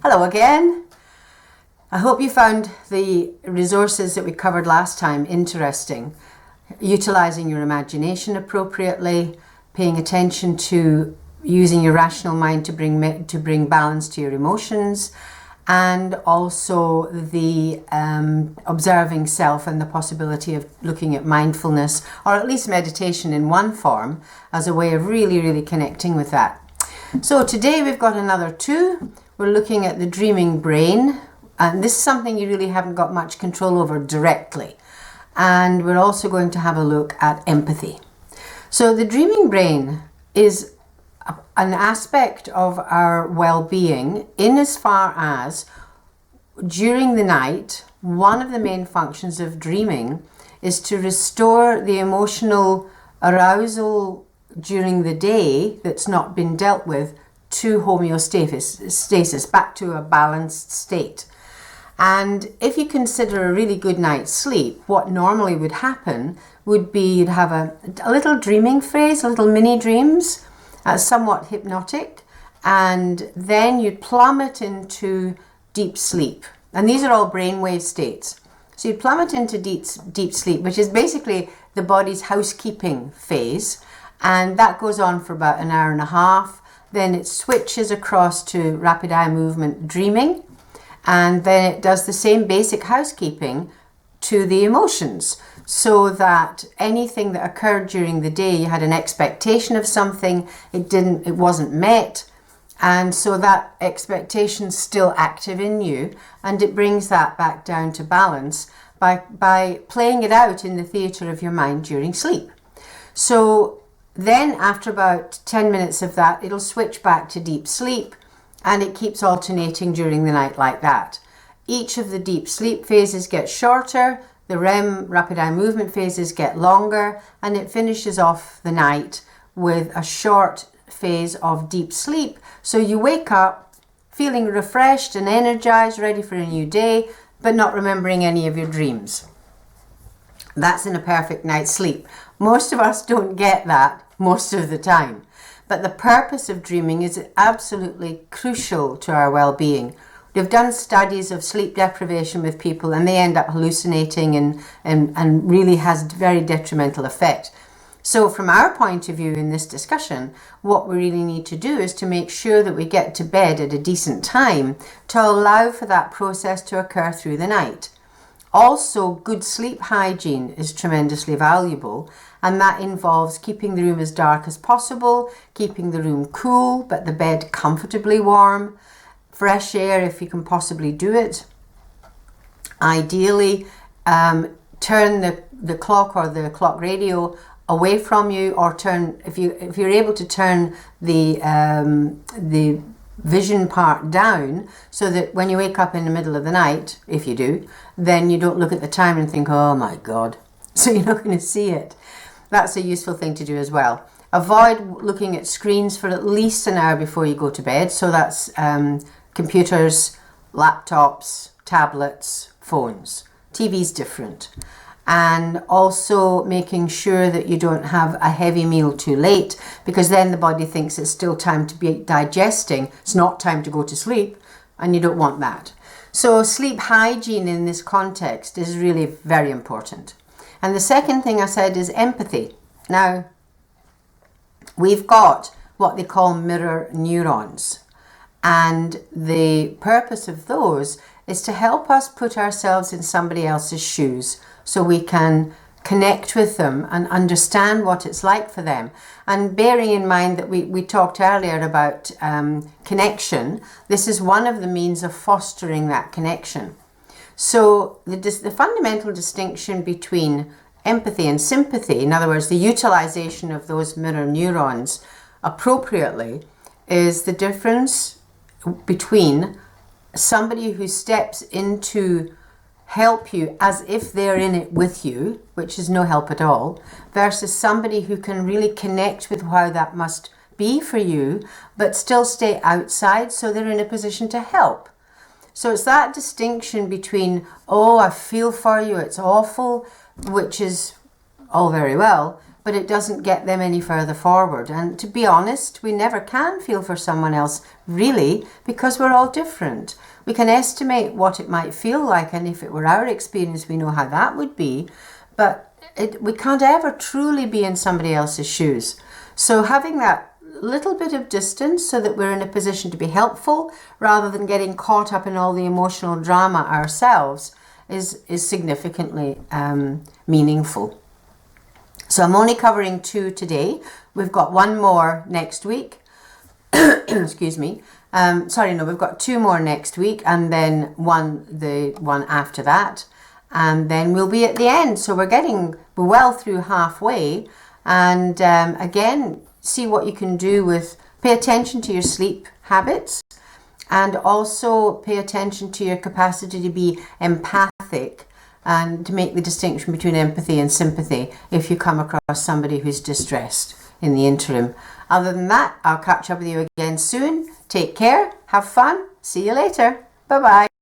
Hello again. I hope you found the resources that we covered last time interesting. Utilizing your imagination appropriately, paying attention to using your rational mind to bring balance to your emotions, and also the observing self and the possibility of looking at mindfulness, or at least meditation in one form, as a way of really connecting with that. So today we've got another two. We're looking at the dreaming brain, and this is something you really haven't got much control over directly. And we're also going to have a look at empathy. So the dreaming brain is an aspect of our well-being in as far as during the night, one of the main functions of dreaming is to restore the emotional arousal during the day that's not been dealt with to homeostasis, back to a balanced state. And if you consider a really good night's sleep, what normally would happen would be you'd have a little dreaming phase, little mini dreams, somewhat hypnotic, and then you'd plummet into deep sleep. And these are all brainwave states. So you plummet into deep sleep, which is basically the body's housekeeping phase, and that goes on for about an hour and a half. Then it switches across to rapid eye movement dreaming, and then it does the same basic housekeeping to the emotions, so that anything that occurred during the day, you had an expectation of something, it wasn't met, and so that expectation's still active in you, and it brings that back down to balance by playing it out in the theatre of your mind during sleep. So then after about 10 minutes of that, it'll switch back to deep sleep, and it keeps alternating during the night like that. Each of the deep sleep phases gets shorter, the REM, rapid eye movement phases, get longer, and it finishes off the night with a short phase of deep sleep. So you wake up feeling refreshed and energized, ready for a new day, but not remembering any of your dreams. That's in a perfect night's sleep. Most of us don't get that most of the time. But the purpose of dreaming is absolutely crucial to our well-being. We've done studies of sleep deprivation with people, and they end up hallucinating and really has very detrimental effect. So from our point of view in this discussion, what we really need to do is to make sure that we get to bed at a decent time to allow for that process to occur through the night. Also, good sleep hygiene is tremendously valuable, and that involves keeping the room as dark as possible, keeping the room cool but the bed comfortably warm, fresh air if you can possibly do it. Ideally, turn the clock or the clock radio away from you, or turn, if you're able to turn the vision part down, so that when you wake up in the middle of the night, if you do, then you don't look at the time and think, oh my God, so you're not going to see it. That's a useful thing to do as well. Avoid looking at screens for at least an hour before you go to bed. So that's computers, laptops, tablets, phones. TV's different. And also making sure that you don't have a heavy meal too late, because then the body thinks it's still time to be digesting. It's not time to go to sleep, and you don't want that. So sleep hygiene in this context is really very important. And the second thing I said is empathy. Now, we've got what they call mirror neurons, and the purpose of those is to help us put ourselves in somebody else's shoes so we can connect with them and understand what it's like for them. And bearing in mind that we talked earlier about connection, this is one of the means of fostering that connection. So the fundamental distinction between empathy and sympathy, in other words, the utilization of those mirror neurons appropriately, is the difference between somebody who steps in to help you as if they're in it with you, which is no help at all, versus somebody who can really connect with how that must be for you, but still stay outside so they're in a position to help. So it's that distinction between, oh, I feel for you, it's awful, which is all very well, but it doesn't get them any further forward. And to be honest, we never can feel for someone else, really, because we're all different. We can estimate what it might feel like, and if it were our experience, we know how that would be, but we can't ever truly be in somebody else's shoes. So having that little bit of distance so that we're in a position to be helpful rather than getting caught up in all the emotional drama ourselves is significantly meaningful. So I'm only covering 2 today. We've got 1 more next week. Excuse me. We've got 2 more next week, and then the one after that. And then we'll be at the end. So we're well through halfway. And again, see what you can do with, pay attention to your sleep habits, and also pay attention to your capacity to be empathic and to make the distinction between empathy and sympathy if you come across somebody who's distressed in the interim. Other than that, I'll catch up with you again soon. Take care, have fun, see you later. Bye-bye.